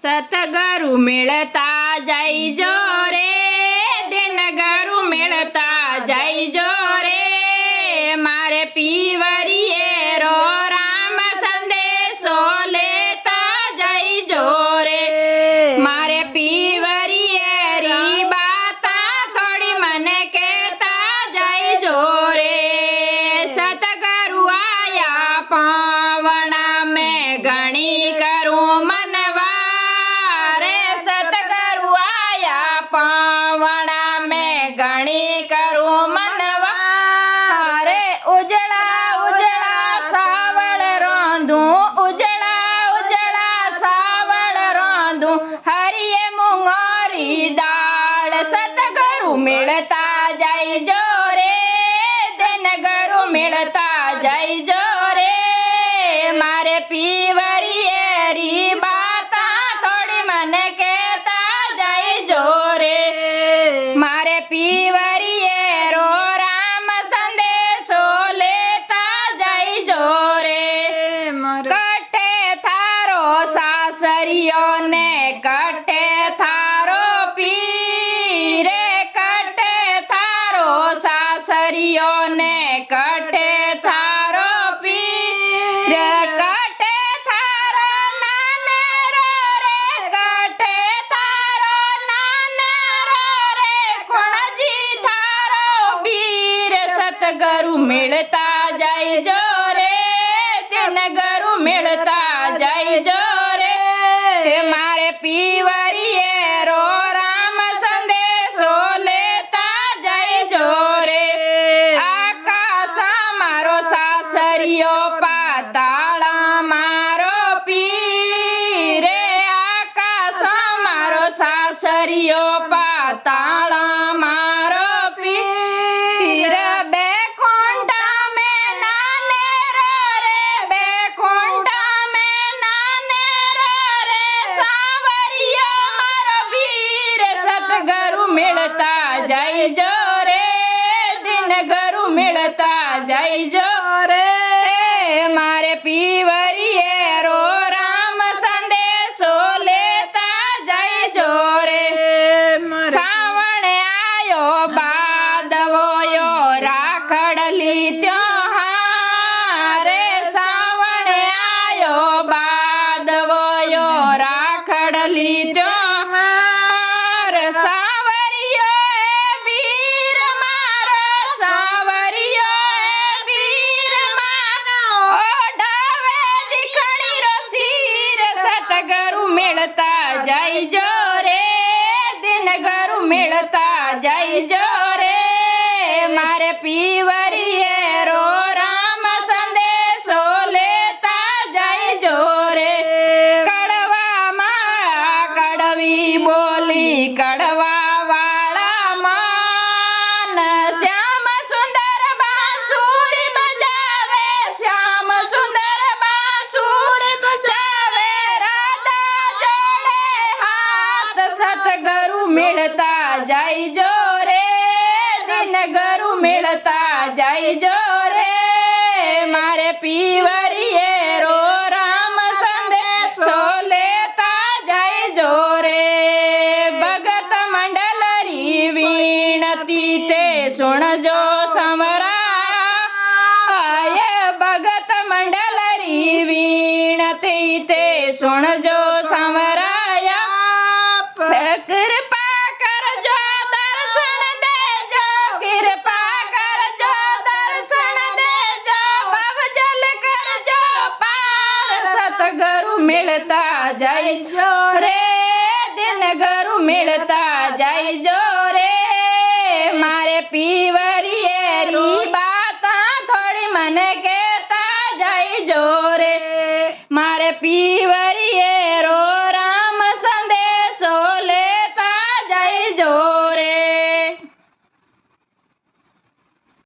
सतगुरु मिलता जाइजो रे, दिन गुरु मिलता जाइजो रे। मारे पीवरिये रो राम संदेशो लेता जाइजो रे। मारे पीवरिये री बाता थोड़ी मन कहता जाइजो रे। सतगुरु आया पावना में घणी करूं मनवा, पावना में घणी करूं मनवा रे। उजड़ा उजड़ा सावड़ रोंदू, उजड़ा उजड़ा सावड़ रोंदू, हरिये मुंगोरी दाल। सतगुरु मिलता जाइजो रे, दिन गुरु मिलता जाइजो रे। मारे पीवरिये री बाता थोड़ी मन कहता जाइजो रे। मारे पीवरिये रो राम संदेशो लेता जाइजो रे। कट्ठे थारो सासरियो ने कट्ठे थारो पीर, कट्ठे थारो सासरियो ने कट्ठे थारो पीर, कट्ठे थारो नानेरो रे, कट्ठे थारो नानेरो रे, कोणजी थारो वीर। सतगुरु मिलता जाइजो रे, दिन गुरु मिलता जाइजो रे। मारे पीवरिये रो राम संदेशो लेता जाइजो रे। आकाश मारो सासरियो पाताड़ा मारो पीर, आकाश मारो सासरियो पाताड़ा मारो पीर। बैकुंठा में नानेरो रे, बैकुंठा में नानेरो रे, सावरियो मारो वीर। सतगुरु मिलता जाइजो रे, दिन गुरु मिलता जाइजो रे। मारे पीवरिये रो राम संदेशो लेता जाइजो रे। सावण आयो बादवो यो राखड़ली त्योहार, सावण आयो बादवो यो राखड़ली त्योहार। सावरियो ए वीर मारो, सावरियो ए वीर मारो, ओढ़ावे दिखणी रो सिर। सतगुरु मिलता जाइजो रे, दिन गुरु मिलता जाइजो रे। मारे पीवरिये रो राम संदेशो लेता जाइजो रे। कड़वा माया कड़वी बोली, कड़वा वाला मान, श्याम सुंदर बांसुरी बजावे, श्याम सुंदर बांसुरी बजावे, राधा जोड़े हाथ। सतगुरु मिलता जाइजो रे, दिन गुरु मिलता जाइजो रे। मारे पीवरिये रो राम संदेशो लेता जाइजो रे। भगत मंडलरी वीणती ते सुनजो समरा, ये भगत मंडलरी वीणती ते सुनजो समराया। कृपा करजो दर्शन देजो, कृपा करजो दर्शन देजो, भवजल करजो पार। सतगुरु मिलता जाइजो रे, दिन गुरु मिलता जाइजो रे। मारे पीवरिये री बाता थोड़ी मन कहता जाइजो